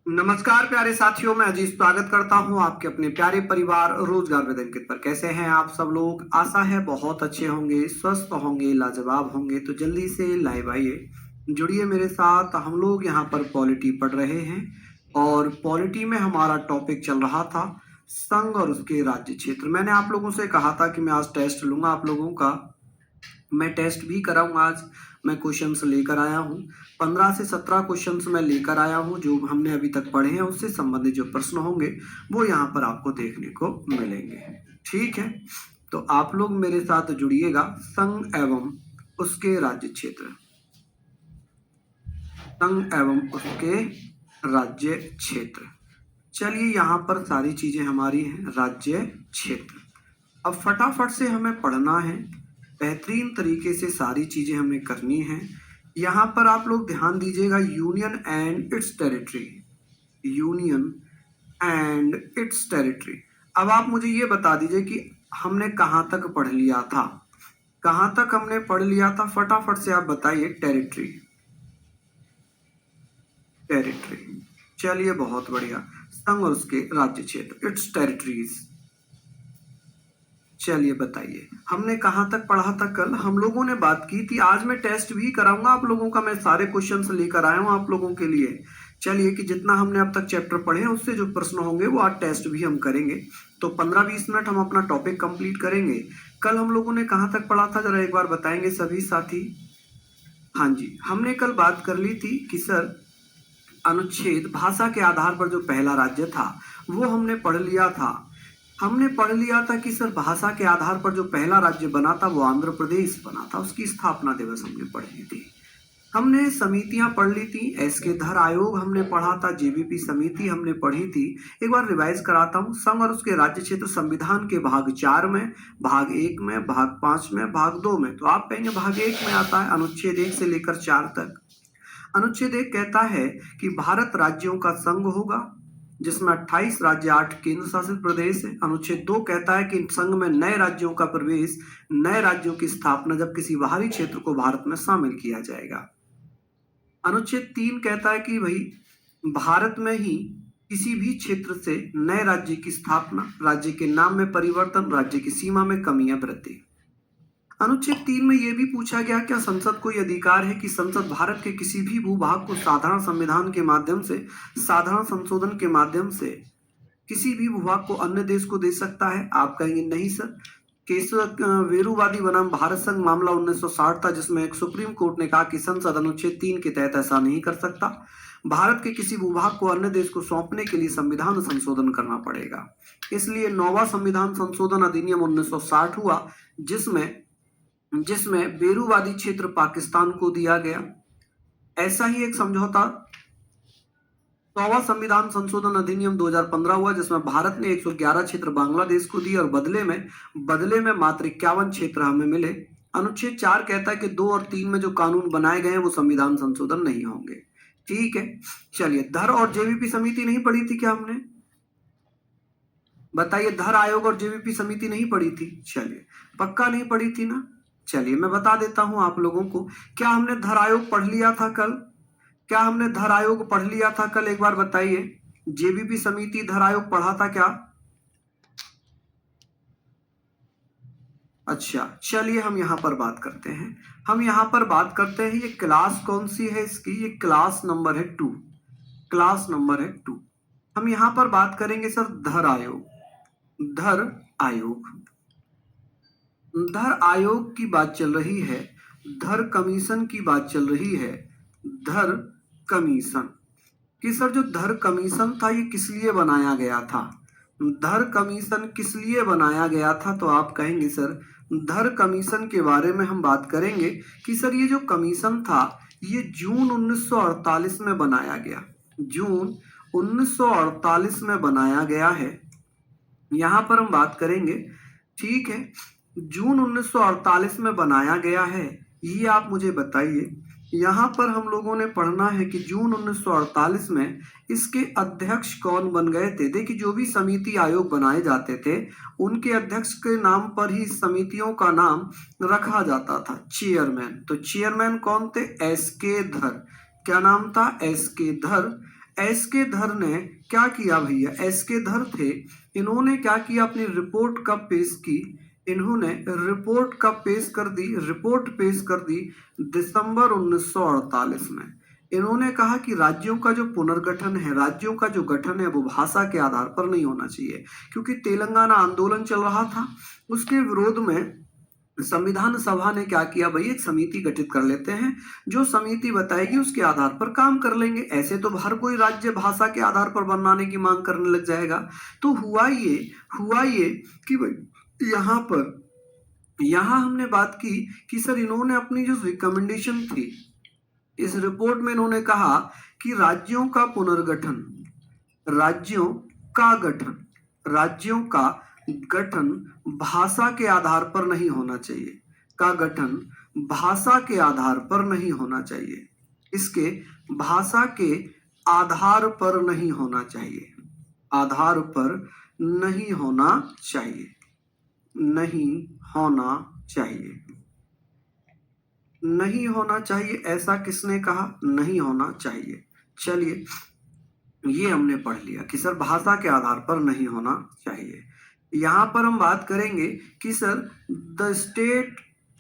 नमस्कार प्यारे साथियों, मैं अजीज स्वागत करता हूं आपके अपने प्यारे परिवार रोजगार वेद अंकित पर। कैसे हैं आप सब लोग? आशा है बहुत अच्छे होंगे, स्वस्थ होंगे, लाजवाब होंगे। तो जल्दी से लाइव आइए, जुड़िए मेरे साथ। हम लोग यहाँ पर पॉलिटी पढ़ रहे हैं और पॉलिटी में हमारा टॉपिक चल रहा था संघ और उसके राज्य क्षेत्र। मैंने आप लोगों से कहा था कि मैं आज टेस्ट लूंगा आप लोगों का। मैं टेस्ट भी कराऊंगा आज। मैं क्वेश्चंस लेकर आया हूँ, 15 से 17 क्वेश्चंस मैं लेकर आया हूँ। जो हमने अभी तक पढ़े हैं उससे संबंधित जो प्रश्न होंगे वो यहाँ पर आपको देखने को मिलेंगे। ठीक है, तो आप लोग मेरे साथ जुड़िएगा। संघ एवं उसके राज्य क्षेत्र, संघ एवं उसके राज्य क्षेत्र। चलिए, यहाँ पर सारी चीजें हमारी हैं, राज्य क्षेत्र। अब फटाफट से हमें पढ़ना है, बेहतरीन तरीके से सारी चीजें हमें करनी है। यहाँ पर आप लोग ध्यान दीजिएगा, union and it's territory, union and it's territory. अब आप मुझे ये बता दीजिए कि हमने कहाँ तक पढ़ लिया था, कहाँ तक हमने पढ़ लिया था? फटाफट से आप बताइए। Territory, territory. चलिए, बहुत बढ़िया। संघ और उसके राज्य क्षेत्र, इट्स टेरिटरीज। चलिए बताइए, हमने कहाँ तक पढ़ा था? कल हम लोगों ने बात की थी। आज मैं टेस्ट भी कराऊंगा आप लोगों का। मैं सारे क्वेश्चंस लेकर आया हूँ आप लोगों के लिए। चलिए, कि जितना हमने अब तक चैप्टर पढ़े हैं उससे जो प्रश्न होंगे वो आज टेस्ट भी हम करेंगे। तो 15-20 मिनट हम अपना टॉपिक कंप्लीट करेंगे। कल हम लोगों ने कहाँ तक पढ़ा था, जरा एक बार बताएंगे सभी साथी। हाँ जी, हमने कल बात कर ली थी कि सर अनुच्छेद भाषा के आधार पर जो पहला राज्य था वो हमने पढ़ लिया था। हमने पढ़ लिया था कि सर भाषा के आधार पर जो पहला राज्य बना था वो आंध्र प्रदेश बना था। उसकी स्थापना दिवस हमने पढ़ ली थी। हमने समितियां पढ़ ली थी। एस के धर आयोग हमने पढ़ा था, जेबीपी समिति हमने पढ़ी थी। एक बार रिवाइज कराता हूँ। संघ और उसके राज्य क्षेत्र संविधान के भाग 4 में, भाग 1 में, भाग 5 में, भाग 2 में। तो आप कहेंगे भाग 1 में आता है अनुच्छेद 1 से लेकर 4 तक। अनुच्छेद 1 कहता है कि भारत राज्यों का संघ होगा जिसमें 28 राज्य, 8 केंद्र शासित प्रदेश है। अनुच्छेद 2 कहता है कि संघ में नए राज्यों का प्रवेश, नए राज्यों की स्थापना जब किसी बाहरी क्षेत्र को भारत में शामिल किया जाएगा। अनुच्छेद 3 कहता है कि भाई भारत में ही किसी भी क्षेत्र से नए राज्य की स्थापना, राज्य के नाम में परिवर्तन, राज्य की सीमा में कमी या वृद्धि। अनुच्छेद 3 में यह भी पूछा गया, क्या संसद को यह अधिकार है कि संसद भारत के किसी भी भूभाग को साधारण संविधान के माध्यम से, साधारण संशोधन के माध्यम से किसी भी भूभाग को अन्य देश को दे सकता है? आप कहेंगे नहीं सर। केशव वेरुवादी बनाम भारत संघ मामला 1960 था, जिसमें एक सुप्रीम कोर्ट ने कहा कि संसद अनुच्छेद 3 के तहत ऐसा नहीं कर सकता। भारत के किसी भूभाग को अन्य देश को सौंपने के लिए संविधान संशोधन करना पड़ेगा। इसलिए 9वां संविधान संशोधन अधिनियम 1960 हुआ, जिसमें बेरूवादी क्षेत्र पाकिस्तान को दिया गया। ऐसा ही एक समझौता 100वां संविधान संशोधन अधिनियम 2015 हुआ, जिसमें भारत ने 111 क्षेत्र बांग्लादेश को दिए और बदले में मात्र 51 क्षेत्र हमें मिले। अनुच्छेद 4 कहता है कि 2 और 3 में जो कानून बनाए गए हैं वो संविधान संशोधन नहीं होंगे। ठीक है, चलिए। धर और जेबीपी समिति नहीं पढ़ी थी क्या हमने? बताइए, धर आयोग और जेबीपी समिति नहीं पढ़ी थी? चलिए, पक्का नहीं पढ़ी थी ना? चलिए, मैं बता देता हूं आप लोगों को। क्या हमने धर आयोग पढ़ लिया था कल? क्या हमने धर आयोग पढ़ लिया था कल? एक बार बताइए। जेबीपी समिति, धर आयोग पढ़ा था क्या? अच्छा, चलिए हम यहां पर बात करते हैं। ये क्लास कौन सी है इसकी? ये क्लास नंबर है 2। क्लास नंबर है 2। हम यहां पर बात करेंगे सर धर आयोग। धर आयोग, धर आयोग की बात चल रही है, धर कमीशन की बात चल रही है। धर कमीशन कि सर जो धर कमीशन था ये किस लिए बनाया गया था? धर कमीशन किस लिए बनाया गया था? तो आप कहेंगे सर धर कमीशन के बारे में हम बात करेंगे कि सर ये जो कमीशन था ये जून 1948 में बनाया गया। जून 1948 में बनाया गया है। यहां पर हम बात करेंगे। ठीक है, जून 1948 में बनाया गया है। ये आप मुझे बताइए। यहां पर हम लोगों ने पढ़ना है कि जून 1948 में इसके अध्यक्ष कौन बन गए थे। देखिए, जो भी समिति आयोग बनाए जाते थे उनके अध्यक्ष के नाम पर ही समितियों का नाम रखा जाता था, चेयरमैन। तो चेयरमैन कौन थे? एस के धर। क्या नाम था? एस के धर। एस के धर ने क्या किया भैया, एस के धर थे, इन्होंने क्या किया, अपनी रिपोर्ट कब पेश की, इन्होंने रिपोर्ट कब पेश कर दी, रिपोर्ट पेश कर दी दिसंबर 1948 में। इन्होंने कहा कि राज्यों का जो पुनर्गठन है, राज्यों का जो गठन है वो भाषा के आधार पर नहीं होना चाहिए, क्योंकि तेलंगाना आंदोलन चल रहा था। उसके विरोध में संविधान सभा ने क्या किया भाई, एक समिति गठित कर लेते हैं, जो समिति बताएगी उसके आधार पर काम कर लेंगे। ऐसे तो हर कोई राज्य भाषा के आधार पर बनाने की मांग करने लग जाएगा। तो हुआ ये कि भाई यहाँ हमने बात की कि सर इन्होंने अपनी जो रिकमेंडेशन थी, इस रिपोर्ट में इन्होंने कहा कि राज्यों का पुनर्गठन, राज्यों का गठन भाषा के आधार पर नहीं होना चाहिए, का गठन भाषा के आधार पर नहीं होना चाहिए, इसके भाषा के आधार पर नहीं होना चाहिए, आधार पर नहीं होना चाहिए, नहीं होना चाहिए, नहीं होना चाहिए। ऐसा किसने कहा, नहीं होना चाहिए। चलिए ये हमने पढ़ लिया कि सर भाषा के आधार पर नहीं होना चाहिए। यहाँ पर हम बात करेंगे कि सर द स्टेट,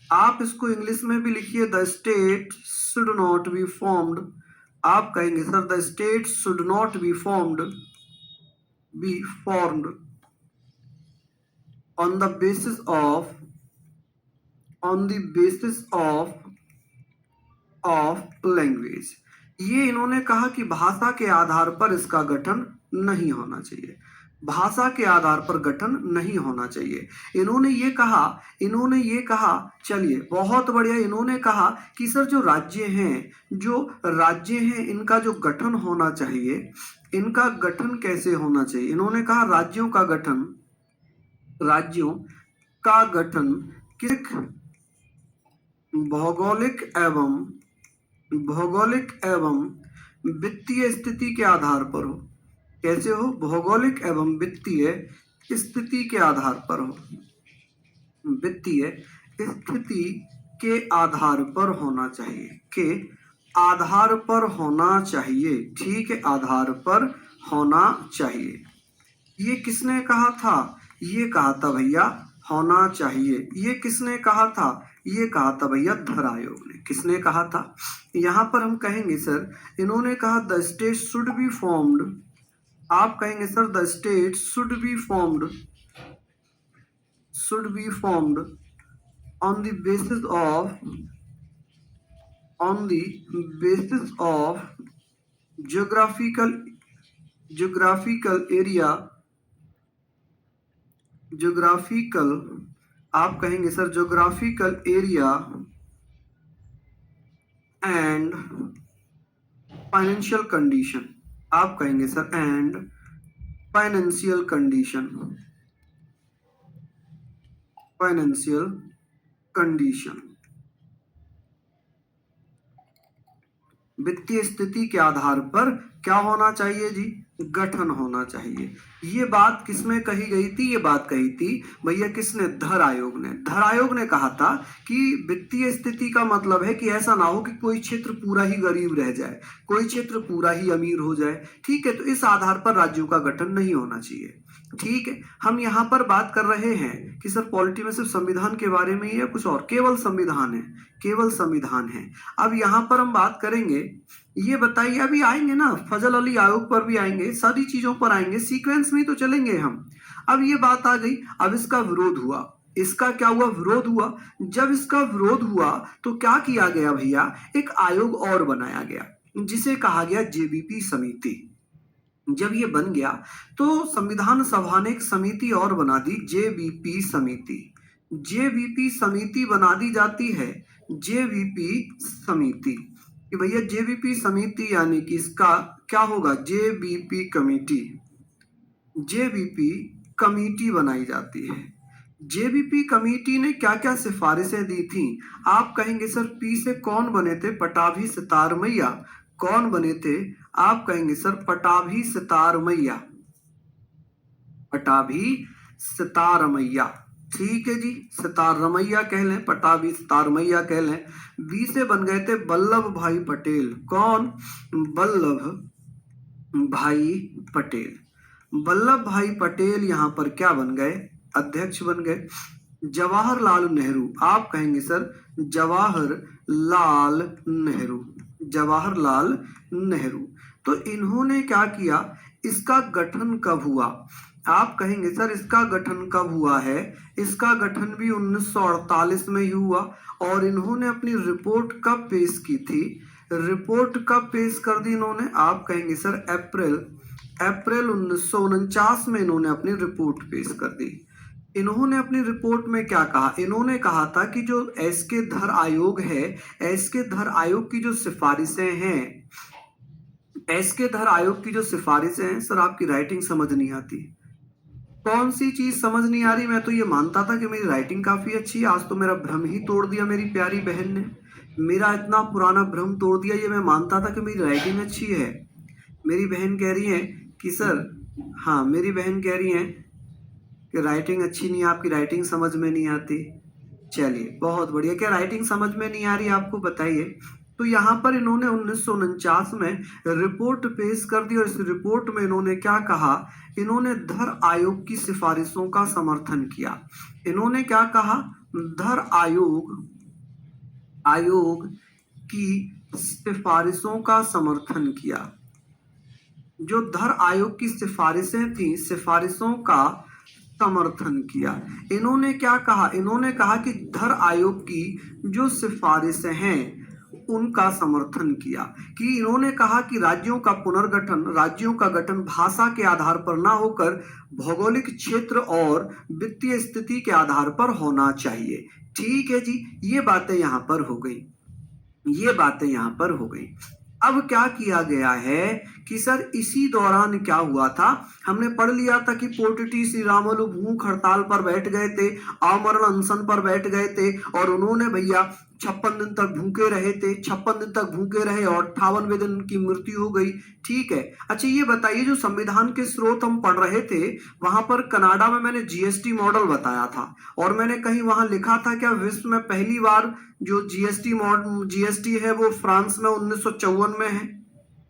आप इसको इंग्लिश में भी लिखिए, the state should not be formed, आप कहेंगे sir the state should not be formed on the basis of language। ये इन्होंने कहा कि भाषा के आधार पर इसका गठन नहीं होना चाहिए, भाषा के आधार पर गठन नहीं होना चाहिए। इन्होंने ये कहा, चलिए बहुत बढ़िया। इन्होंने कहा कि सर जो राज्य हैं इनका जो गठन होना चाहिए, इनका गठन कैसे होना चाहिए। इन्होंने कहा राज्यों का गठन किस भौगोलिक एवं वित्तीय स्थिति के आधार पर हो। कैसे हो, भौगोलिक एवं वित्तीय स्थिति के आधार पर हो, वित्तीय स्थिति के आधार पर होना चाहिए, के आधार पर होना चाहिए, ठीक है, आधार पर होना चाहिए। ये किसने कहा था, ये कहा था भैया होना चाहिए। ये किसने कहा था, ये कहा था भैया धर आयोग ने। किसने कहा था, यहाँ पर हम कहेंगे सर इन्होंने कहा the state should be formed, आप कहेंगे sir the state should be formed on the basis of geographical, आप कहेंगे sir geographical area and financial condition, आप कहेंगे सर and financial condition, वित्तीय स्थिति के आधार पर क्या होना चाहिए जी, गठन होना चाहिए। ये बात किसमें कही गई थी, ये बात कही थी भैया किसने, धर आयोग ने। धर आयोग ने कहा था कि वित्तीय स्थिति का मतलब है कि ऐसा ना हो कि कोई क्षेत्र पूरा ही गरीब रह जाए, कोई क्षेत्र पूरा ही अमीर हो जाए, ठीक है। तो इस आधार पर राज्यों का गठन नहीं होना चाहिए, ठीक है। हम यहाँ पर बात कर रहे हैं कि सर पॉलिटी में सिर्फ संविधान के बारे में ही है, कुछ और, केवल संविधान है, केवल संविधान है। अब यहाँ पर हम बात करेंगे, ये बताइए, अभी आएंगे ना फजल अली आयोग पर भी आएंगे, सारी चीजों पर आएंगे, सीक्वेंस में तो चलेंगे हम। अब ये बात आ गई, अब इसका विरोध हुआ, इसका क्या हुआ, विरोध हुआ। जब इसका विरोध हुआ तो क्या किया गया भैया, एक आयोग और बनाया गया जिसे कहा गया जेबीपी समिति। जब ये बन गया तो संविधान सभा ने एक समिति और बना दी, जेबीपी समिति। जेबीपी समिति बना दी जाती है, जेबीपी समिति, कि भैया जेबीपी समिति यानी कि इसका क्या होगा, जेबीपी कमेटी, जेबीपी कमेटी बनाई जाती है। जेबीपी कमेटी ने क्या क्या सिफारिशें दी थी, आप कहेंगे सर पी से कौन बने थे, पटाभी सितार मैया। कौन बने थे, आप कहेंगे सर पटाभी सितार मैया, पटाभी सितार मैया, ठीक है जी, सितार रमैया कह लें, पटाभी सितार मैया कह लें। बी से बन गए थे वल्लभ भाई पटेल। कौन, वल्लभ भाई पटेल। वल्लभ भाई पटेल यहाँ पर क्या बन गए? अध्यक्ष बन गए। जवाहरलाल नेहरू, आप कहेंगे सर जवाहरलाल नेहरू, जवाहरलाल नेहरू। तो इन्होंने क्या किया? इसका गठन कब हुआ? आप कहेंगे सर इसका गठन कब हुआ है? इसका गठन भी 1948 में ही हुआ। और इन्होंने अपनी रिपोर्ट कब पेश की थी? रिपोर्ट कब पेश कर दी इन्होंने? आप कहेंगे सर अप्रैल 1949 में इन्होंने अपनी रिपोर्ट पेश कर दी। इन्होंने अपनी रिपोर्ट में क्या कहा? इन्होंने कहा था कि जो एस के धर आयोग है, एस के धर आयोग की जो सिफारिशें हैं, एस के धर आयोग की जो सिफारिशें हैं, सर आपकी राइटिंग समझ नहीं आती। कौन सी चीज समझ नहीं आ रही? मैं तो ये मानता था कि मेरी राइटिंग काफी अच्छी है, आज तो मेरा भ्रम ही तोड़ दिया मेरी प्यारी बहन ने। मेरा इतना पुराना भ्रम तोड़ दिया। ये मैं मानता था कि मेरी राइटिंग अच्छी है। मेरी बहन कह रही है कि सर, हाँ मेरी बहन कह रही है कि राइटिंग अच्छी नहीं है, आपकी राइटिंग समझ में नहीं आती। चलिए बहुत बढ़िया। क्या राइटिंग समझ में नहीं आ रही आपको? बताइए। तो यहाँ पर इन्होंने 1949 में रिपोर्ट पेश कर दी और इस रिपोर्ट में इन्होंने क्या कहा? इन्होंने धर आयोग की सिफारिशों का समर्थन किया। इन्होंने क्या कहा? धर आयोग की सिफारिशों का समर्थन किया। जो धर आयोग की सिफारिशें थी, सिफारिशों का समर्थन किया। इन्होंने क्या कहा? इन्होंने कहा कि धर आयोग की जो सिफारिशें हैं उनका समर्थन किया। कि इन्होंने कहा कि राज्यों का गठन भाषा के आधार पर ना होकर भौगोलिक क्षेत्र और वित्तीय स्थिति के आधार पर होना चाहिए। ठीक है जी, ये बातें यहाँ पर हो गई, ये बातें यहाँ पर हो गई। अब क्या किया गया है कि सर इसी दौरान क्या हुआ था? हमने पढ़ लिया था कि पोटटी श्री रामुलु भूख हड़ताल पर बैठ गए थे, आमरण अनशन पर बैठ गए थे और उन्होंने भैया 56 दिन तक भूखे रहे थे, 56 दिन तक भूखे रहे और 58वें दिन उनकी मृत्यु हो गई। ठीक है। अच्छा ये बताइए, जो संविधान के स्रोत हम पढ़ रहे थे वहां पर कनाडा में मैंने जीएसटी मॉडल बताया था और मैंने कहीं वहां लिखा था क्या विश्व में पहली बार जो जीएसटी है वो फ्रांस में 1954 में है,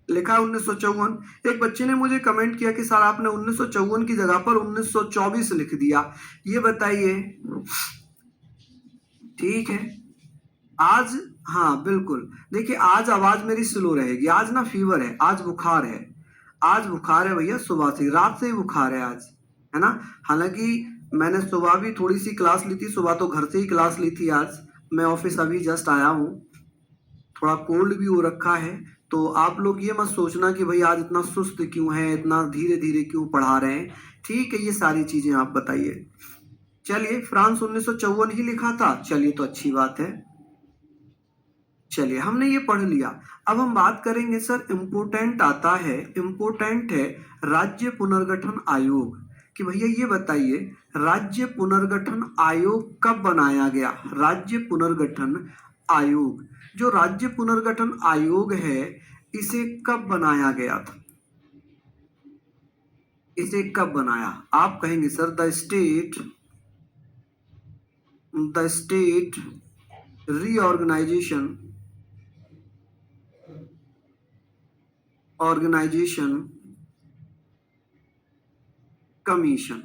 लिखा है 1954। एक बच्चे ने मुझे कमेंट किया कि सर आपने 1954 की जगह पर 1924 लिख दिया। ये बताइए। ठीक है। आज, हाँ बिल्कुल, देखिए आज आवाज मेरी स्लो रहेगी। आज ना फीवर है, आज बुखार है, आज बुखार है भैया, सुबह से रात से ही बुखार है आज, है ना। हालांकि मैंने सुबह भी थोड़ी सी क्लास ली थी, सुबह तो घर से ही क्लास ली थी। आज मैं ऑफिस अभी जस्ट आया हूँ, थोड़ा कोल्ड भी हो रखा है। तो आप लोग ये मत सोचना कि भाई आज इतना सुस्त क्यों है, इतना धीरे धीरे क्यों पढ़ा रहे हैं। ठीक है, ये सारी चीजें आप बताइए। चलिए, फ्रांस 1954 ही लिखा था, चलिए तो अच्छी बात है। चलिए हमने ये पढ़ लिया। अब हम बात करेंगे सर, इम्पोर्टेंट आता है, इम्पोर्टेंट है राज्य पुनर्गठन आयोग। कि भैया ये बताइए राज्य पुनर्गठन आयोग कब बनाया गया? राज्य पुनर्गठन आयोग, जो राज्य पुनर्गठन आयोग है इसे कब बनाया गया था? इसे कब बनाया? आप कहेंगे sir the state reorganisation commission.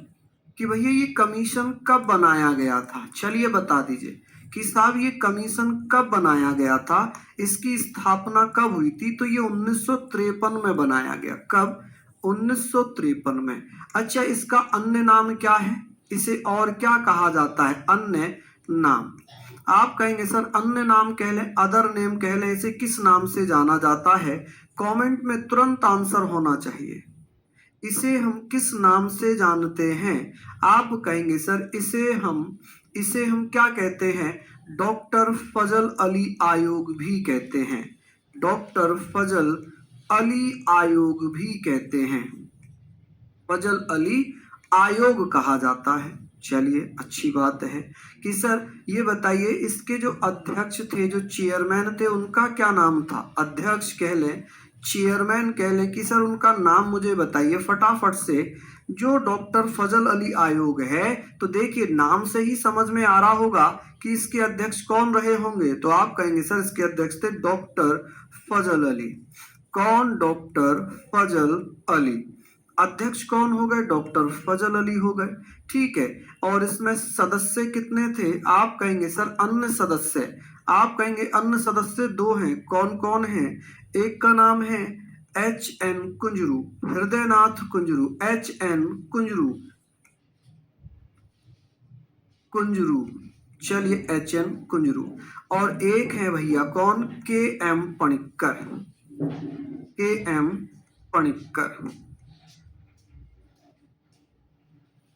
कि भैया ये कमीशन कब बनाया गया था? चलिए बता दीजिए कि साहब ये कमीशन कब बनाया गया था, इसकी स्थापना कब हुई थी? तो ये 1953 में बनाया गया। कब? 1953 में। अच्छा, इसका अन्य नाम क्या है? इसे और क्या कहा जाता है? अन्य नाम। आप कहेंगे सर अन्य नाम कह लें, अदर नेम कह लें, इसे किस नाम से जाना जाता है? कमेंट में तुरंत आंसर होना चाहिए। इसे हम किस नाम से जानते हैं? आप कहेंगे सर इसे हम क्या कहते हैं? डॉक्टर फजल अली आयोग भी कहते हैं। डॉक्टर फजल अली आयोग भी कहते हैं, फजल अली आयोग कहा जाता है। चलिए अच्छी बात है। कि सर ये बताइए इसके जो अध्यक्ष थे, जो चेयरमैन थे, उनका क्या नाम था? अध्यक्ष कह लें, चेयरमैन कह लें, कि सर उनका नाम मुझे बताइए फटाफट से। जो डॉक्टर फजल अली आयोग है, तो देखिए नाम से ही समझ में आ रहा होगा कि इसके अध्यक्ष कौन रहे होंगे। तो आप कहेंगे सर इसके अध्यक्ष थे डॉक्टर फजल अली। कौन? डॉक्टर फजल अली। अध्यक्ष कौन हो गए? डॉक्टर फजल अली हो गए। ठीक है, और इसमें सदस्य कितने थे? आप कहेंगे सर अन्य सदस्य। आप कहेंगे अन्य सदस्य दो हैं। कौन कौन हैं? एक का नाम है H.N. कुंजरू, हृदयनाथ कुंजरू, H.N. कुंजरू, कुंजरू। चलिए H.N. कुंजरू। और एक है भैया कौन? K.M. Panikkar, K.M. Panikkar,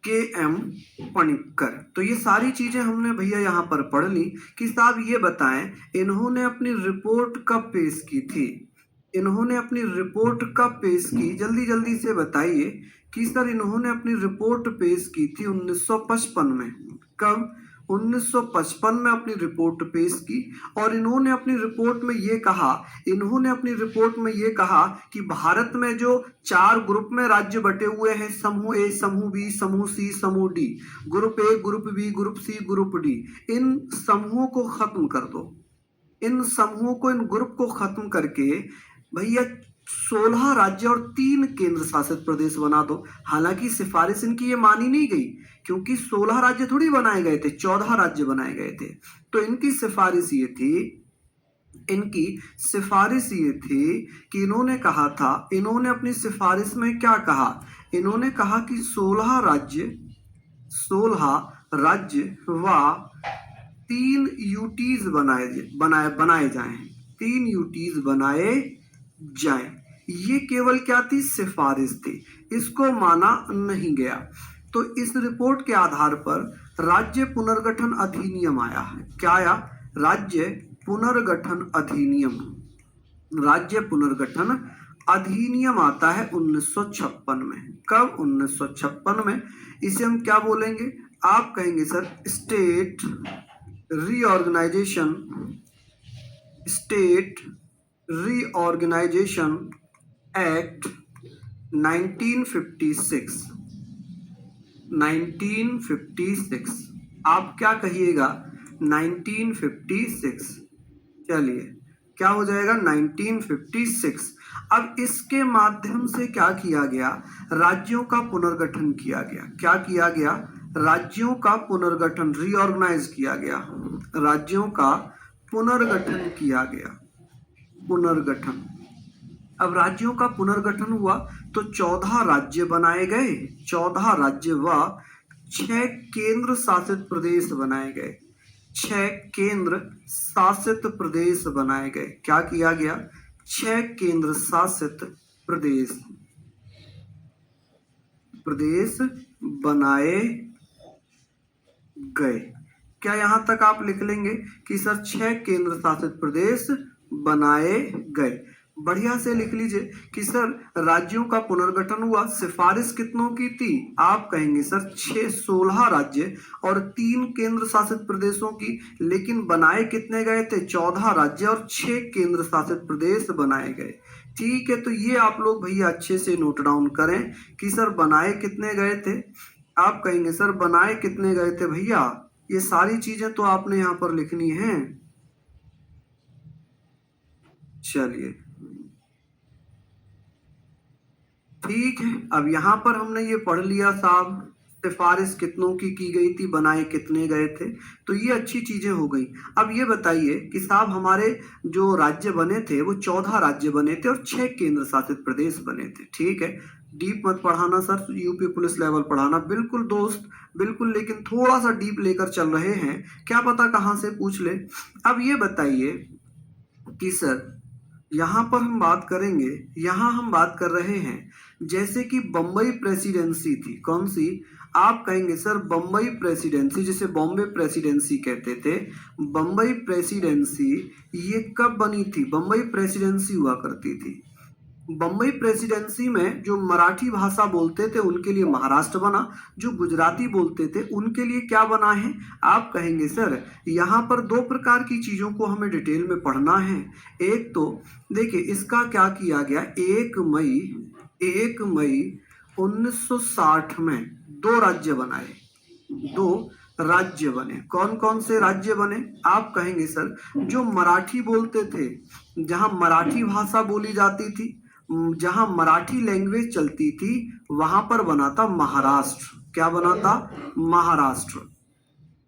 K.M. Panikkar. तो ये सारी चीजें हमने भैया यहाँ पर पढ़ ली कि साहब ये बताएं इन्होंने अपनी रिपोर्ट कब पेश की थी? इन्होंने अपनी रिपोर्ट कब पेश की? जल्दी जल्दी से बताइए कि सर इन्होंने अपनी रिपोर्ट पेश की थी 1955 में। कब? 1955 में अपनी रिपोर्ट पेश की। और इन्होंने अपनी रिपोर्ट में ये कहा, इन्होंने अपनी रिपोर्ट में ये कहा कि भारत में जो 4 ग्रुप में राज्य बटे हुए हैं, समूह ए, समूह बी, समूह सी, समूह D, group A, group B, group C, group D, इन समूहों को खत्म कर दो। इन समूहों को, इन ग्रुप को खत्म करके भैया 16 राज्य और 3 केंद्र शासित प्रदेश बना दो। हालांकि सिफारिश इनकी ये मानी नहीं गई, क्योंकि 16 राज्य थोड़ी बनाए गए थे, 14 राज्य बनाए गए थे। तो इनकी सिफारिश ये थी, इनकी सिफारिश ये थी कि इन्होंने कहा था, इन्होंने अपनी सिफारिश में क्या कहा? इन्होंने कहा कि 16 राज्य व 3 यूटीज बनाए जाएं, 3 यूटीज बनाए जाएं। ये केवल क्या थी? सिफारिश थी, इसको माना नहीं गया। तो इस रिपोर्ट के आधार पर राज्य पुनर्गठन अधिनियम आया है। क्या आया? राज्य पुनर्गठन अधिनियम। राज्य पुनर्गठन अधिनियम आता है 1956 में। कब? 1956 में। इसे हम क्या बोलेंगे? आप कहेंगे sir state reorganisation, state reorganisation act 1956, 1956। आप क्या कहिएगा? 1956। चलिए क्या हो जाएगा? 1956। अब इसके माध्यम से क्या किया गया? राज्यों का पुनर्गठन किया गया। क्या किया गया? राज्यों का पुनर्गठन, रीऑर्गेनाइज किया गया, राज्यों का पुनर्गठन किया गया, पुनर्गठन। अब राज्यों का पुनर्गठन हुआ तो 14 राज्य बनाए गए, 14 राज्य व 6 केंद्र शासित प्रदेश बनाए गए, 6 केंद्र शासित प्रदेश बनाए गए। क्या किया गया? 6 केंद्र शासित प्रदेश बनाए गए। क्या यहां तक आप लिख लेंगे कि सर 6 केंद्र शासित प्रदेश बनाए गए? बढ़िया से लिख लीजिए कि सर राज्यों का पुनर्गठन हुआ, सिफारिश कितनों की थी? आप कहेंगे सर 16 राज्य और 3 केंद्र शासित प्रदेशों की। लेकिन बनाए कितने गए थे? 14 राज्य और 6 केंद्र शासित प्रदेश बनाए गए। ठीक है, तो ये आप लोग भैया अच्छे से नोट डाउन करें कि सर बनाए कितने गए थे। आप कहेंगे सर बनाए कितने गए थे भैया? ये सारी चीजें तो आपने यहां पर लिखनी है। चलिए ठीक है, अब यहां पर हमने ये पढ़ लिया साहब सिफारिश कितनों की गई थी, बनाए कितने गए थे, तो ये अच्छी चीजें हो गई। अब ये बताइए कि साहब हमारे जो राज्य बने थे वो 14 राज्य बने थे और 6 केंद्र शासित प्रदेश बने थे। ठीक है, डीप मत पढ़ाना सर, यूपी पुलिस लेवल पढ़ाना। बिल्कुल दोस्त, बिल्कुल, लेकिन थोड़ा सा डीप लेकर चल रहे हैं, क्या पता कहाँ से पूछ ले। अब ये बताइए कि सर यहाँ पर हम बात करेंगे, यहाँ हम बात कर रहे हैं जैसे कि बम्बई प्रेसिडेंसी थी। कौन सी? आप कहेंगे सर बम्बई प्रेसिडेंसी, जिसे बॉम्बे प्रेसिडेंसी कहते थे। बम्बई प्रेसिडेंसी ये कब बनी थी? बम्बई प्रेसिडेंसी हुआ करती थी। बम्बई प्रेसिडेंसी में जो मराठी भाषा बोलते थे उनके लिए महाराष्ट्र बना, जो गुजराती बोलते थे उनके लिए क्या बना है? आप कहेंगे सर यहाँ पर 2 प्रकार की चीजों को हमें डिटेल में पढ़ना है। एक तो देखिए इसका क्या किया गया, 1 मई 1960 में 2 राज्य बनाए, 2 राज्य बने। कौन कौन से राज्य बने? आप कहेंगे सर जो मराठी बोलते थे, जहां मराठी भाषा बोली जाती थी, जहां मराठी लैंग्वेज चलती थी, वहां पर बना था महाराष्ट्र। क्या बना था? महाराष्ट्र।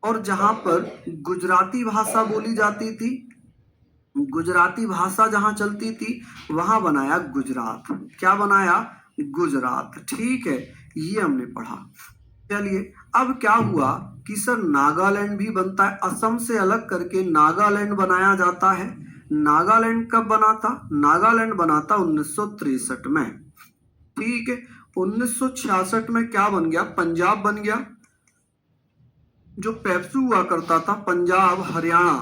और जहां पर गुजराती भाषा बोली जाती थी, गुजराती भाषा जहां चलती थी, वहां बनाया गुजरात। क्या बनाया? गुजरात। ठीक है, ये हमने पढ़ा। चलिए, अब क्या हुआ कि सर नागालैंड भी बनता है, असम से अलग करके नागालैंड बनाया जाता है। नागालैंड कब बना था? नागालैंड बना था 1963 में। ठीक है, 1966 में क्या बन गया? पंजाब बन गया। जो पेप्सू हुआ करता था पंजाब हरियाणा,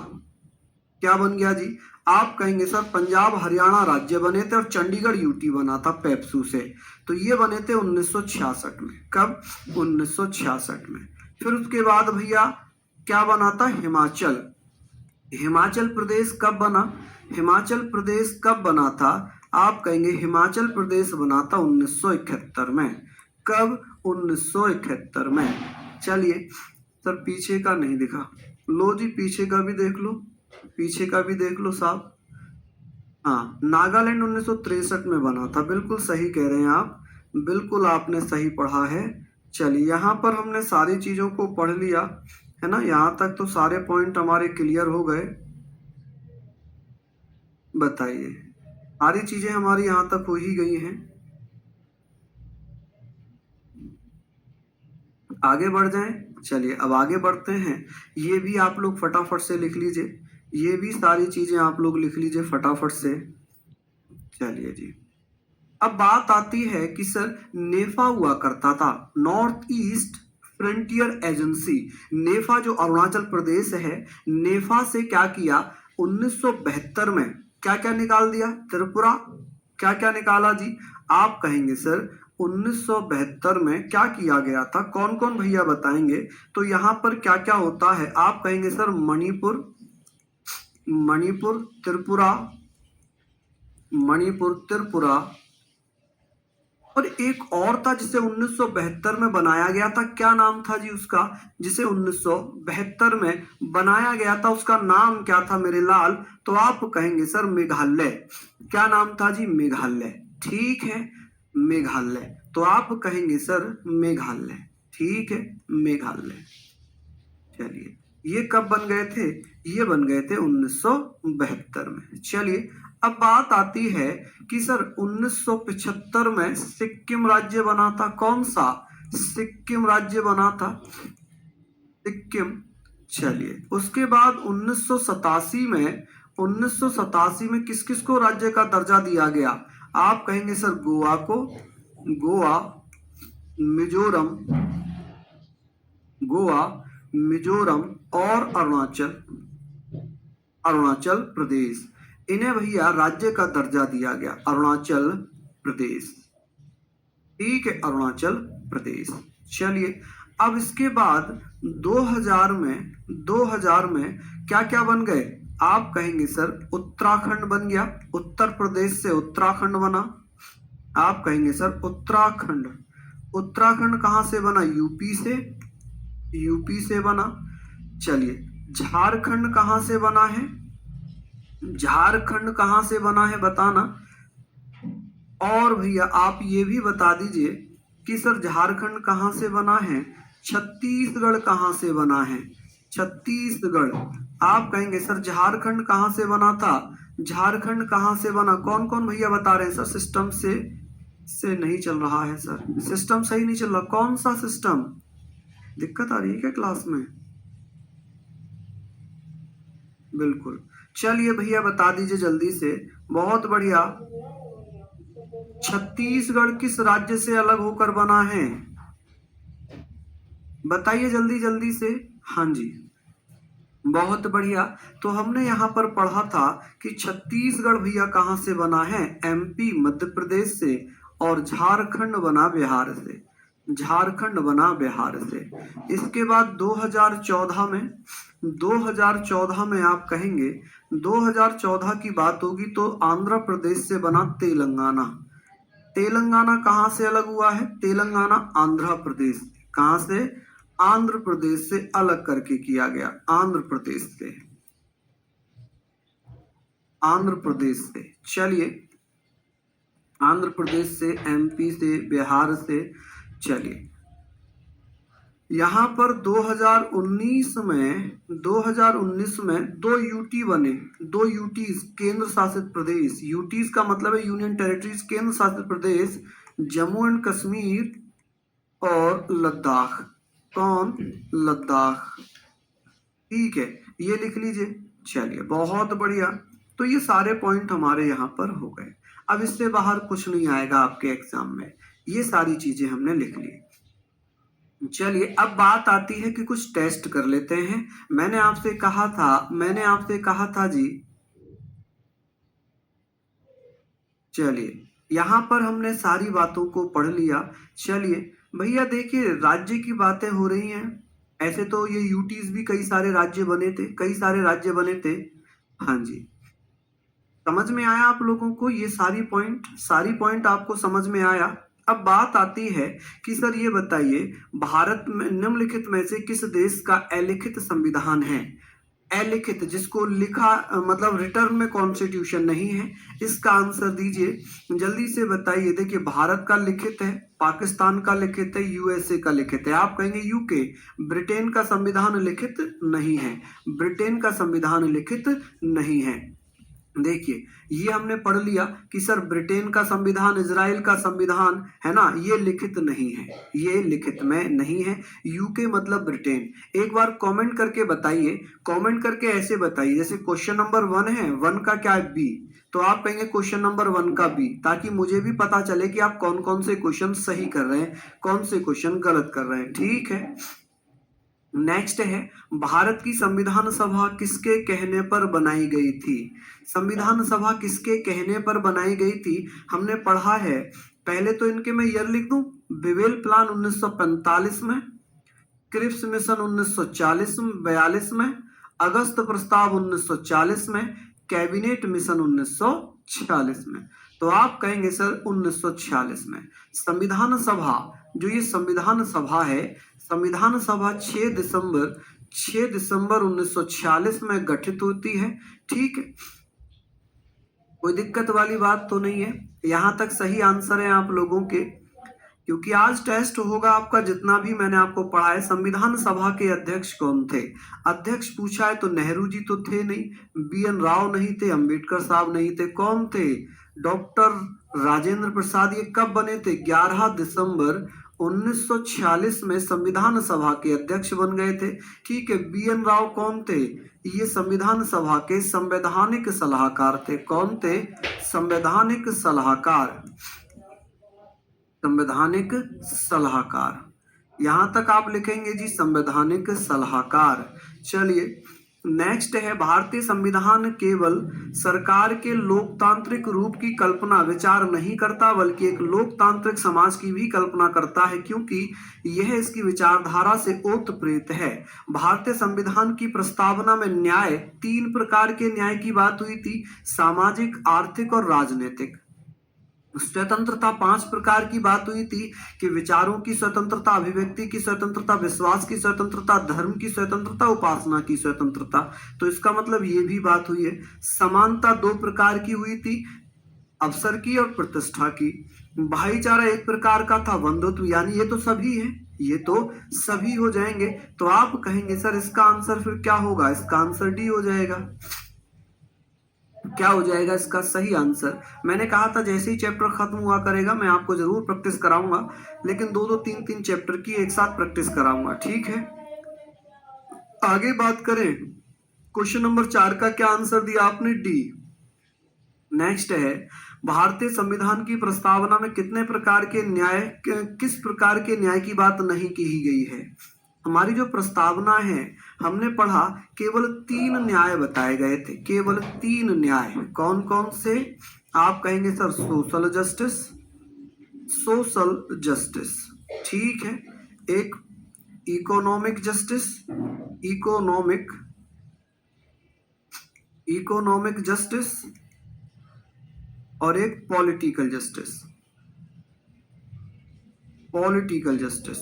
क्या बन गया जी? आप कहेंगे सर पंजाब हरियाणा राज्य बने थे और चंडीगढ़ यूटी बना था पेप्सू से। तो ये बने थे 1966 में। कब? 1966 में। फिर उसके बाद भैया क्या बना था? हिमाचल। हिमाचल प्रदेश कब बना? हिमाचल प्रदेश कब बना था? आप कहेंगे हिमाचल प्रदेश बना था 1971 में। कब? 1971 में। चलिए सर पीछे का नहीं दिखा, लो जी पीछे का भी देख लो, पीछे का भी देख लो साहब। हाँ, नागालैंड 1963 में बना था। बिल्कुल सही कह रहे हैं आप, बिल्कुल आपने सही पढ़ा है। चलिए यहाँ पर हमने सारी चीज़ों को पढ़ लिया है ना, यहाँ तक तो सारे पॉइंट हमारे क्लियर हो गए। बताइए, सारी चीज़ें हमारी यहाँ तक हो ही गई हैं। आगे बढ़ जाएं। चलिए अब आगे बढ़ते हैं। ये भी आप लोग फटाफट से लिख लीजिए, ये भी सारी चीजें आप लोग लिख लीजिए फटाफट से। चलिए जी, अब बात आती है कि सर नेफा हुआ करता था, नॉर्थ ईस्ट फ्रंटियर एजेंसी। नेफा जो अरुणाचल प्रदेश है, नेफा से क्या किया? 1972 में क्या क्या निकाल दिया? त्रिपुरा। क्या क्या निकाला जी? आप कहेंगे सर 1972 में क्या किया गया था? कौन कौन भैया बताएंगे? तो यहाँ पर क्या क्या होता है? आप कहेंगे सर मणिपुर, मणिपुर त्रिपुरा, मणिपुर त्रिपुरा, और एक और था जिसे 1972 में बनाया गया था। क्या नाम था जी उसका, जिसे 1972 में बनाया गया था? उसका नाम क्या था मेरे लाल? तो आप कहेंगे सर मेघालय। क्या नाम था जी? मेघालय। ठीक है, मेघालय। तो आप कहेंगे सर मेघालय। ठीक है, मेघालय। चलिए, ये कब बन गए थे? ये बन गए थे 1972 में। चलिए अब बात आती है कि सर 1975 में सिक्किम राज्य बना था। कौन सा? सिक्किम राज्य बना था, सिक्किम। चलिए उसके बाद 1987 में, 1987 में किस किस को राज्य का दर्जा दिया गया? आप कहेंगे सर गोवा को, गोवा, मिजोरम, गोवा, मिजोरम और अरुणाचल, अरुणाचल प्रदेश, इन्हें भैया राज्य का दर्जा दिया गया, अरुणाचल प्रदेश। ठीक है, अरुणाचल प्रदेश। चलिए अब इसके बाद 2000 में, 2000 में क्या क्या बन गए? आप कहेंगे सर उत्तराखंड बन गया, उत्तर प्रदेश से उत्तराखंड बना। आप कहेंगे सर उत्तराखंड, उत्तराखंड कहां से बना? यूपी से, यूपी से बना। चलिए झारखंड कहां से बना है? झारखंड कहां से बना है बताना। और भैया आप ये भी बता दीजिए कि सर झारखंड कहां से बना है? छत्तीसगढ़ कहां से बना है? छत्तीसगढ़। आप कहेंगे सर झारखंड कहां से बना था? झारखंड कहां से बना? कौन कौन भैया बता रहे हैं सर? सिस्टम से नहीं चल रहा है सर, सिस्टम सही नहीं चल रहा। कौन सा सिस्टम? दिक्कत आ रही है क्या क्लास में? बिल्कुल। चलिए भैया बता दीजिए जल्दी से। बहुत बढ़िया। छत्तीसगढ़ किस राज्य से अलग होकर बना है? बताइए जल्दी जल्दी से। हाँ जी, बहुत बढ़िया। तो हमने यहाँ पर पढ़ा था कि छत्तीसगढ़ भैया कहाँ से बना है? एमपी मध्य प्रदेश से, और झारखंड बना बिहार से, झारखंड बना बिहार से। इसके बाद 2014 में, 2014 में आप कहेंगे, 2014 की बात होगी तो आंध्र प्रदेश से बना तेलंगाना। तेलंगाना कहाँ से अलग हुआ है? तेलंगाना आंध्र प्रदेश, कहाँ से? आंध्र प्रदेश से अलग करके किया गया, आंध्र प्रदेश से, आंध्र प्रदेश से। चलिए, आंध्र प्रदेश से, एमपी से, बिहार से। चलिए, यहाँ पर 2019 में 2019 में दो यूटी बने, दो यूटीज, केंद्र शासित प्रदेश। यूटीज का मतलब है यूनियन टेरिटरीज, केंद्र शासित प्रदेश, जम्मू एंड कश्मीर और लद्दाख। कौन? लद्दाख। ठीक है, ये लिख लीजिए। चलिए, बहुत बढ़िया। तो ये सारे पॉइंट हमारे यहाँ पर हो गए। अब इससे बाहर कुछ नहीं आएगा आपके एग्जाम में, ये सारी चीजें हमने लिख ली। चलिए, अब बात आती है कि कुछ टेस्ट कर लेते हैं। मैंने आपसे कहा था जी। चलिए, यहाँ पर हमने सारी बातों को पढ़ लिया। चलिए भैया, देखिए राज्य की बातें हो रही हैं। ऐसे तो ये यूटीज भी कई सारे राज्य बने थे, कई सारे राज्य बने थे। हाँ जी, समझ में आया आप लोगों को? ये सारी पॉइंट आपको समझ में आया? अब बात आती है कि सर ये बताइए, भारत में निम्नलिखित में से किस देश का अलिखित संविधान है? अलिखित, जिसको लिखा मतलब रिटर्न में कॉन्स्टिट्यूशन नहीं है। इसका आंसर दीजिए, जल्दी से बताइए। देखिए, भारत का लिखित है, पाकिस्तान का लिखित है, यूएसए का लिखित है। आप कहेंगे यूके। ब्रिटेन का संविधान लिखित नहीं है, ब्रिटेन का संविधान लिखित नहीं है। देखिए, ये हमने पढ़ लिया कि सर ब्रिटेन का संविधान, इजराइल का संविधान है ना, ये लिखित नहीं है, ये लिखित में नहीं है। यूके मतलब ब्रिटेन। एक बार कमेंट करके बताइए, कमेंट करके ऐसे बताइए, जैसे क्वेश्चन नंबर 1 है, 1 का क्या है? बी। तो आप कहेंगे क्वेश्चन नंबर 1 का बी, ताकि मुझे भी पता चले कि आप कौन कौन से क्वेश्चन सही कर रहे हैं, कौन से क्वेश्चन गलत कर रहे हैं। ठीक है, नेक्स्ट है, भारत की संविधान सभा किसके कहने पर बनाई गई थी? संविधान सभा किसके कहने पर बनाई गई थी? हमने पढ़ा है। पहले तो इनके मैं ईयर लिख दूं। बिवेल प्लान 1945 में, क्रिप्स मिशन 1942 में, अगस्त प्रस्ताव 1940 में, कैबिनेट मिशन 1946 में। तो आप कहेंगे सर 1946 में। संविधान सभा, जो ये संविधान सभा है, संविधान सभा 6 दिसंबर 1946 में गठित होती है। ठीक है, कोई दिक्कत वाली बात तो नहीं है। यहां तक सही आंसर है आप लोगों के, क्योंकि आज टेस्ट होगा आपका। जितना भी मैंने आपको पढ़ा है, संविधान सभा के अध्यक्ष कौन थे? अध्यक्ष पूछा है तो नेहरू जी तो थे नहीं, BN राव नहीं थे, अंबेडकर साहब नहीं थे, कौन थे? डॉक्टर राजेंद्र प्रसाद। ये कब बने थे? 11 दिसंबर 1946 में संविधान सभा के अध्यक्ष बन गए थे। ठीक है, BN राव कौन थे? ये संविधान सभा के संवैधानिक सलाहकार थे। कौन थे? संवैधानिक सलाहकार, संवैधानिक सलाहकार। यहां तक आप लिखेंगे जी, संवैधानिक सलाहकार। चलिए, नेक्स्ट है, भारतीय संविधान केवल सरकार के लोकतांत्रिक रूप की कल्पना विचार नहीं करता, बल्कि एक लोकतांत्रिक समाज की भी कल्पना करता है, क्योंकि यह इसकी विचारधारा से ओतप्रोत है। भारतीय संविधान की प्रस्तावना में न्याय, 3 प्रकार के न्याय की बात हुई थी, सामाजिक, आर्थिक और राजनीतिक। स्वतंत्रता 5 प्रकार की बात हुई थी, कि विचारों की स्वतंत्रता, अभिव्यक्ति की स्वतंत्रता, विश्वास की स्वतंत्रता, धर्म की स्वतंत्रता, उपासना की स्वतंत्रता। तो इसका मतलब ये भी बात हुई है। समानता 2 प्रकार की हुई थी, अवसर की और प्रतिष्ठा की। भाईचारा 1 प्रकार का था, बंधुत्व। यानी ये तो सभी है, ये तो सभी हो जाएंगे। तो आप कहेंगे सर इसका आंसर फिर क्या होगा? इसका आंसर डी हो जाएगा। क्या हो जाएगा इसका सही आंसर? मैंने कहा था जैसे ही चैप्टर खत्म हुआ करेगा मैं आपको जरूर प्रैक्टिस कराऊंगा, लेकिन 2-2 3-3 चैप्टर की एक साथ प्रैक्टिस कराऊंगा। ठीक है, आगे बात करें। क्वेश्चन नंबर 4 का क्या आंसर दिया आपने? डी। नेक्स्ट है, भारतीय संविधान की प्रस्तावना में किस प्रकार के न्याय की बात नहीं की गई है? हमारी जो प्रस्तावना है, हमने पढ़ा केवल 3 न्याय बताए गए थे, केवल 3 न्याय। कौन कौन से? आप कहेंगे sir social justice, social justice. ठीक है, एक economic justice, economic economic justice, और एक political justice, political justice.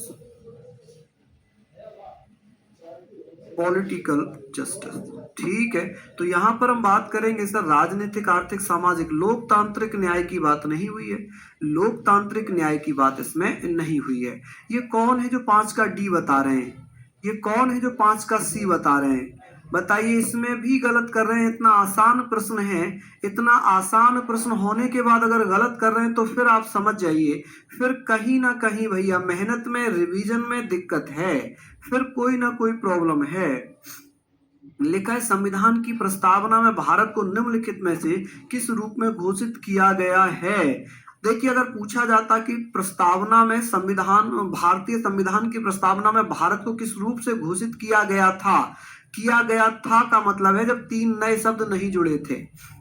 Political justice. ठीक है, तो यहाँ पर हम बात करेंगे सर राजनीतिक, आर्थिक, सामाजिक, लोकतांत्रिक न्याय की बात नहीं हुई है। लोकतांत्रिक न्याय की बात इसमें नहीं हुई है। ये कौन है जो 5 का डी बता रहे हैं? ये कौन है जो 5 का सी बता रहे हैं? बताइए, इसमें भी गलत कर रहे हैं। इतना आसान प्रश्न है, इतना आसान प्रश्न होने के बाद अगर गलत कर रहे हैं तो फिर आप समझ जाइए, फिर कहीं ना कहीं भैया मेहनत में, रिवीजन में दिक्कत है, फिर कोई ना कोई प्रॉब्लम है। लिखा है संविधान की प्रस्तावना में भारत को निम्नलिखित में से किस रूप में घोषित किया गया है? देखिए, अगर पूछा जाता कि प्रस्तावना में संविधान, भारतीय संविधान की प्रस्तावना में भारत को किस रूप से घोषित किया गया था, किया गया था का मतलब है जब 3 नए शब्द नहीं जुड़े थे,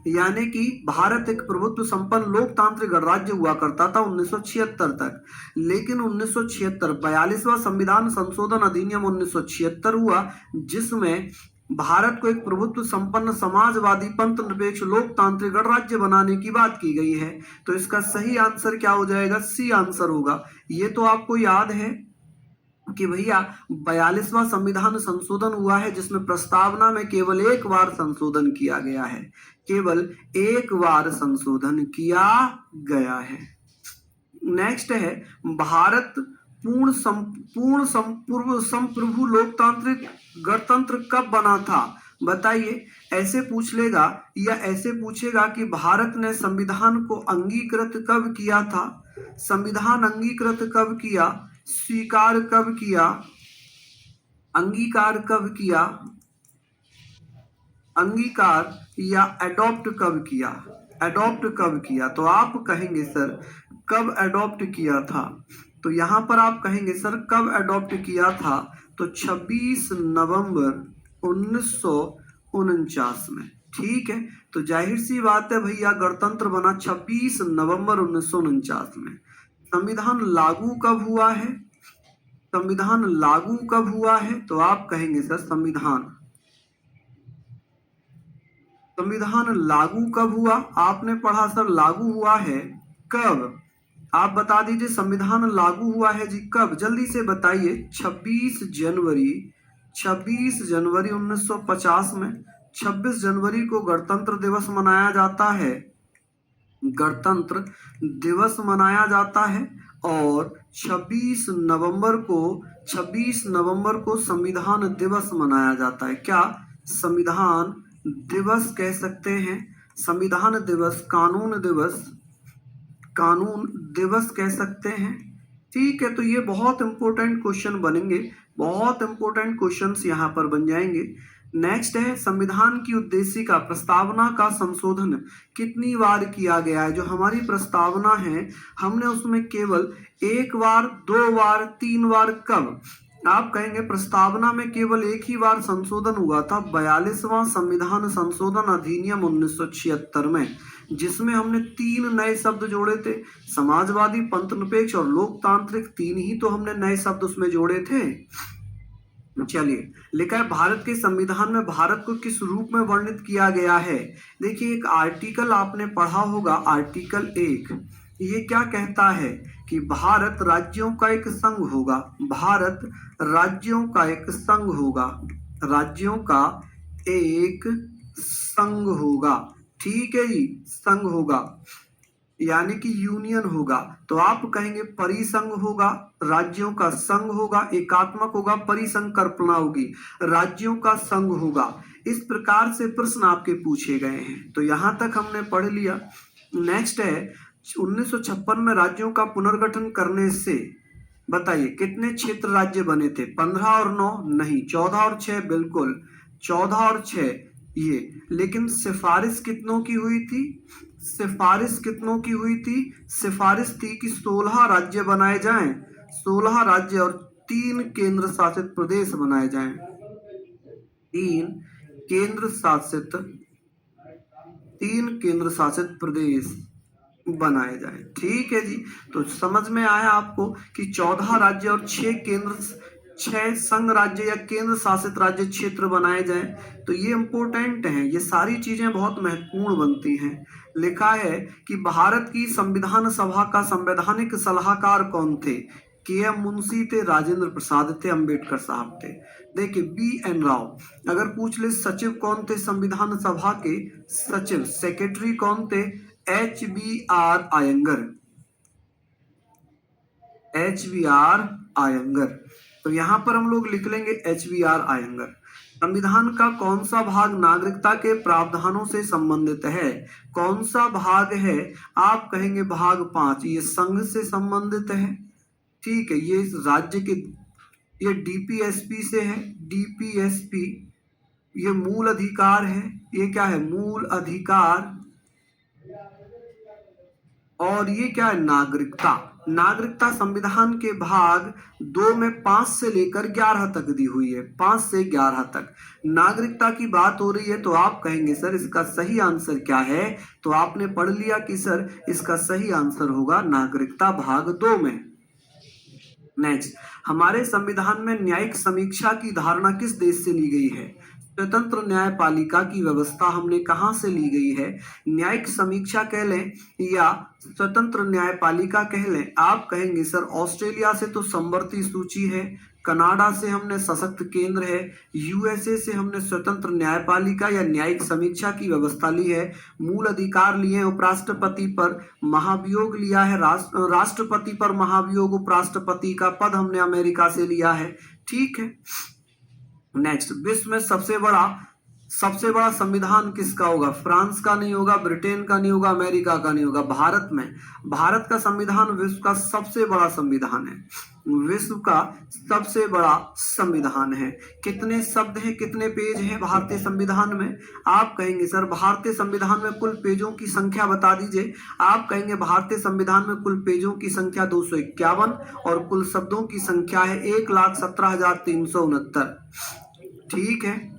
यानी कि भारत एक प्रभुत्व संपन्न लोकतांत्रिक गणराज्य हुआ करता था 1976 तक। लेकिन 1976 42वां संविधान संशोधन अधिनियम 1976 हुआ, जिसमें भारत को एक प्रभुत्व संपन्न समाजवादी पंथ निरपेक्ष लोकतांत्रिक गणराज्य बनाने की बात की गई है। तो इसका सही आंसर क्या हो जाएगा? सी आंसर होगा। ये तो आपको याद है कि भैया 42वां संविधान संशोधन हुआ है, जिसमें प्रस्तावना में केवल एक बार संशोधन किया गया है, केवल एक बार संशोधन किया गया है। नेक्स्ट है भारत पूर्ण संप्रभु लोकतांत्रिक गणतंत्र कब बना था? बताइए, ऐसे पूछ लेगा या ऐसे पूछेगा कि भारत ने संविधान को अंगीकृत कब किया था? संविधान अंगीकृत कब किया? स्वीकार कब किया? अंगीकार कब किया? अंगीकार या अडॉप्ट कब किया? अडॉप्ट कब किया? तो आप कहेंगे सर कब अडॉप्ट किया था? तो यहां पर आप कहेंगे सर कब अडॉप्ट किया था? तो 26 नवंबर 1949 में। ठीक है, तो जाहिर सी बात है भैया गणतंत्र बना 26 नवंबर 1949 में। संविधान लागू कब हुआ है? संविधान लागू कब हुआ है? तो आप कहेंगे सर संविधान लागू कब हुआ? आपने पढ़ा सर लागू हुआ है कब? आप बता दीजिए संविधान लागू हुआ है जी कब? जल्दी से बताइए। 26 जनवरी 1950 में। 26 जनवरी को गणतंत्र दिवस मनाया जाता है, गणतंत्र दिवस मनाया जाता है। और 26 नवंबर को संविधान दिवस मनाया जाता है। क्या संविधान दिवस कह सकते हैं? संविधान दिवस, कानून दिवस कह सकते हैं। ठीक है, तो ये बहुत इंपॉर्टेंट क्वेश्चन बनेंगे, बहुत इंपॉर्टेंट क्वेश्चंस यहाँ पर बन जाएंगे। नेक्स्ट है संविधान की उद्देशिका प्रस्तावना का संशोधन कितनी बार किया गया है? जो हमारी प्रस्तावना है हमने उसमें केवल 1 बार, 2 बार, 3 बार। कब? आप कहेंगे प्रस्तावना में केवल एक ही बार संशोधन हुआ था, 42वां संविधान संशोधन अधिनियम 1976 में, जिसमें हमने 3 नए शब्द जोड़े थे, समाजवादी, पंथ निरपेक्ष और लोकतांत्रिक। 3 ही तो हमने नए शब्द उसमें जोड़े थे। चलिए, लिखा है भारत के संविधान में भारत को किस रूप में वर्णित किया गया है? देखिए, एक आर्टिकल आपने पढ़ा होगा, आर्टिकल 1। ये क्या कहता है कि भारत राज्यों का एक संघ होगा। भारत राज्यों का एक संघ होगा, राज्यों का एक संघ होगा। ठीक है जी, संघ होगा यानी कि यूनियन होगा। तो आप कहेंगे परिसंघ होगा, राज्यों का संघ होगा, एकात्मक होगा, परिसंकल्पना होगी, राज्यों का संघ होगा। इस प्रकार से प्रश्न आपके पूछे गए हैं। तो यहां तक हमने पढ़ लिया। नेक्स्ट है 1956 में राज्यों का पुनर्गठन करने से बताइए कितने क्षेत्र राज्य बने थे? 15 और 9 नहीं, 14 और 6 बिल्कुल, 14 और 6 ये। लेकिन सिफारिश कितनों की हुई थी? सिफारिश कितनों की हुई थी? सिफारिश थी कि 16 राज्य बनाए जाएं, 16 राज्य और 3 केंद्र शासित प्रदेश बनाए जाएं, 3 केंद्र शासित प्रदेश बनाए जाए। ठीक है जी, तो समझ में आया आपको कि 14 राज्य और 6 संघ राज्य या केंद्र शासित राज्य क्षेत्र बनाए जाएं। तो ये इंपॉर्टेंट है, ये सारी चीजें बहुत महत्वपूर्ण बनती हैं। लिखा है कि भारत की संविधान सभा का संवैधानिक सलाहकार कौन थे? के.एम. मुंशी थे, राजेंद्र प्रसाद थे, अंबेडकर साहब थे। देखिए बी.एन. राव। अगर पूछ ले सचिव कौन थे संविधान सभा के? सचिव, सेक्रेटरी कौन थे? H.B.R. आयंगर। H.B.R. आयंगर। तो यहां पर हम लोग लिख लेंगे H.B.R. आयंगर। संविधान का कौन सा भाग नागरिकता के प्रावधानों से संबंधित है? कौन सा भाग है? आप कहेंगे भाग 5। ये संघ से संबंधित है, ठीक है। ये राज्य के, ये डीपीएसपी से है, डीपीएसपी। ये मूल अधिकार है, ये क्या है? मूल अधिकार। और ये क्या है? नागरिकता। नागरिकता संविधान के भाग 2 में 5 से लेकर 11 तक दी हुई है, 5 से 11 तक नागरिकता की बात हो रही है। तो आप कहेंगे सर इसका सही आंसर क्या है? तो आपने पढ़ लिया कि सर इसका सही आंसर होगा नागरिकता भाग 2 में। नेक्स्ट, हमारे संविधान में न्यायिक समीक्षा की धारणा किस देश से ली गई है? स्वतंत्र न्यायपालिका की व्यवस्था हमने कहां से ली गई है? न्यायिक समीक्षा कह लें या स्वतंत्र न्यायपालिका कह लें, आप कहेंगे सर ऑस्ट्रेलिया से तो समवर्ती सूची है, कनाडा से हमने सशक्त केंद्र है, यूएसए से हमने स्वतंत्र न्यायपालिका या न्यायिक समीक्षा की व्यवस्था ली है, मूल अधिकार लिए हैं, उपराष्ट्रपति पर महाभियोग लिया है, राष्ट्रपति पर महाभियोग, उपराष्ट्रपति का पद हमने अमेरिका से लिया है, ठीक है। नेक्स्ट, विश्व में सबसे बड़ा संविधान किसका होगा? फ्रांस का नहीं होगा, ब्रिटेन का नहीं होगा, अमेरिका का नहीं होगा, भारत में। भारत का संविधान विश्व का सबसे बड़ा संविधान है, विश्व का सबसे बड़ा संविधान है। कितने शब्द हैं, कितने पेज हैं भारतीय संविधान में? आप कहेंगे सर भारतीय संविधान में कुल पेजों की संख्या बता दीजिए। आप कहेंगे भारतीय संविधान में कुल पेजों की संख्या 251 और कुल शब्दों की संख्या है 1,17,369, ठीक है।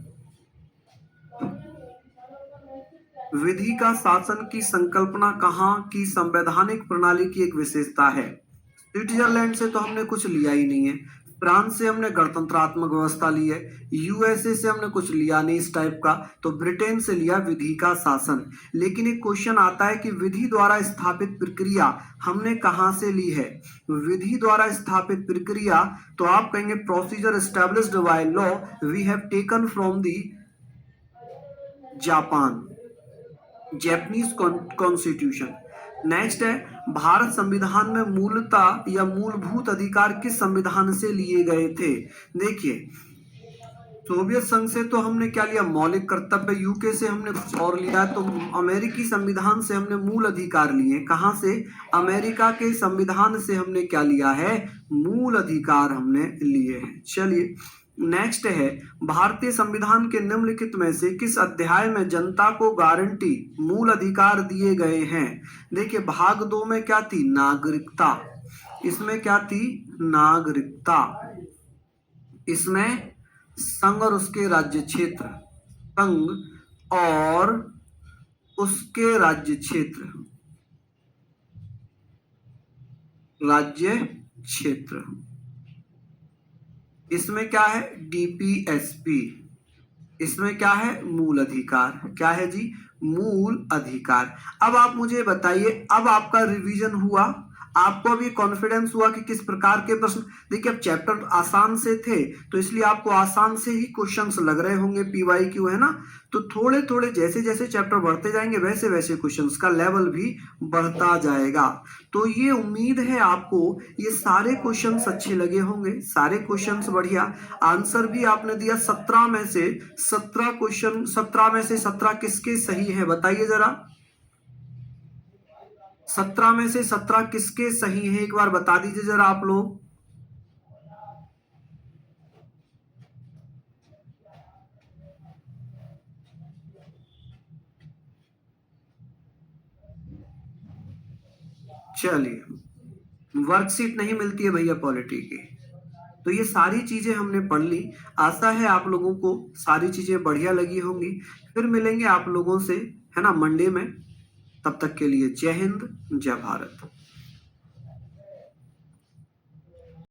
विधि का शासन की संकल्पना कहाँ की संवैधानिक प्रणाली की एक विशेषता है? स्विट्जरलैंड से तो हमने कुछ लिया ही नहीं है, फ्रांस से हमने गणतंत्रात्मक व्यवस्था ली है, यूएसए से हमने कुछ लिया नहीं इस टाइप का, तो ब्रिटेन से लिया विधि का शासन। लेकिन एक क्वेश्चन आता है कि विधि द्वारा स्थापित प्रक्रिया हमने कहां से ली है? विधि द्वारा स्थापित प्रक्रिया, तो आप कहेंगे procedure established by law we have taken from the Japan, Japanese constitution. Next है, भारत संविधान में मूलता या मूलभूत अधिकार किस संविधान से लिए गए थे? देखिए सोवियत संघ से तो हमने क्या लिया? मौलिक कर्तव्य। यूके से हमने कुछ और लिया, तो अमेरिकी संविधान से हमने मूल अधिकार लिए। कहां से? अमेरिका के संविधान से हमने क्या लिया है? मूल अधिकार हमने लिए हैं। चलिए नेक्स्ट है, भारतीय संविधान के निम्नलिखित में से किस अध्याय में जनता को गारंटी मूल अधिकार दिए गए हैं? देखिए भाग 2 में क्या थी? नागरिकता। इसमें क्या थी? नागरिकता। इसमें संघ और उसके राज्य क्षेत्र, संघ और उसके राज्य क्षेत्र, राज्य क्षेत्र। इसमें क्या है? डीपीएसपी। इसमें क्या है? मूल अधिकार। क्या है जी? मूल अधिकार। अब आप मुझे बताइए, अब आपका रिवीजन हुआ, आपको अभी कॉन्फिडेंस हुआ कि किस प्रकार के प्रश्न। देखिए अब चैप्टर आसान से थे तो इसलिए आपको आसान से ही क्वेश्चंस लग रहे होंगे, पीवाईक्यू है ना। तो थोड़े थोड़े जैसे जैसे चैप्टर बढ़ते जाएंगे वैसे वैसे क्वेश्चंस का लेवल भी बढ़ता जाएगा। तो ये उम्मीद है आपको ये सारे क्वेश्चंस अच्छे लगे होंगे, सारे क्वेश्चंस बढ़िया। आंसर भी आपने दिया 17 में से 17 क्वेश्चन, 17 में से 17 किसके सही है बताइए जरा। 17 में से 17 किसके सही है एक बार बता दीजिए जरा आप लोग। चलिए वर्कशीट नहीं मिलती है भैया पॉलिटी की। तो ये सारी चीजें हमने पढ़ ली, आशा है आप लोगों को सारी चीजें बढ़िया लगी होंगी। फिर मिलेंगे आप लोगों से है ना मंडे में, तब तक के लिए जय हिंद जय भारत।